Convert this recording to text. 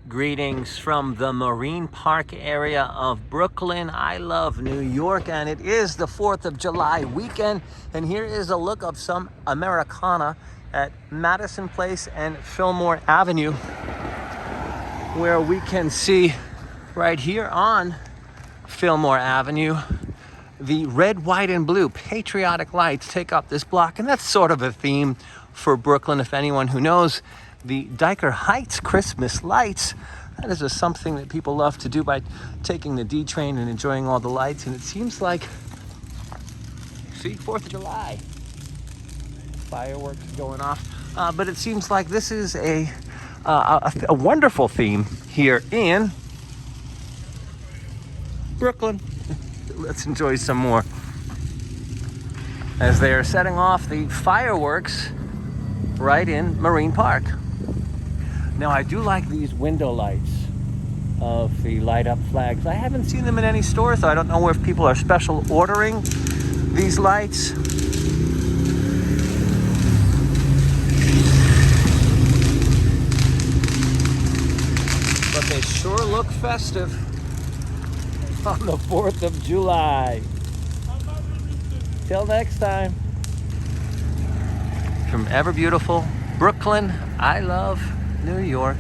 Greetings from the Marine Park area of Brooklyn. I love New York, and it is the 4th of July weekend. And here is a look of some Americana at Madison Place and Fillmore Avenue, where we can see right here on Fillmore Avenue the red, white, and blue patriotic lights take up this block. And that's sort of a theme for Brooklyn. If anyone who knows the Dyker Heights Christmas lights, that is just something that people love to do by taking the D train and enjoying all the lights. And it seems like, see, 4th of July, fireworks going off. But it seems like this is a wonderful theme here in Brooklyn. Let's enjoy some more as they are setting off the fireworks right in Marine Park. Now, I do like these window lights of the light up flags. I haven't seen them in any stores, so I don't know if people are special ordering these lights. But they sure look festive on the 4th of July. Till next time. From ever beautiful Brooklyn, I love New York.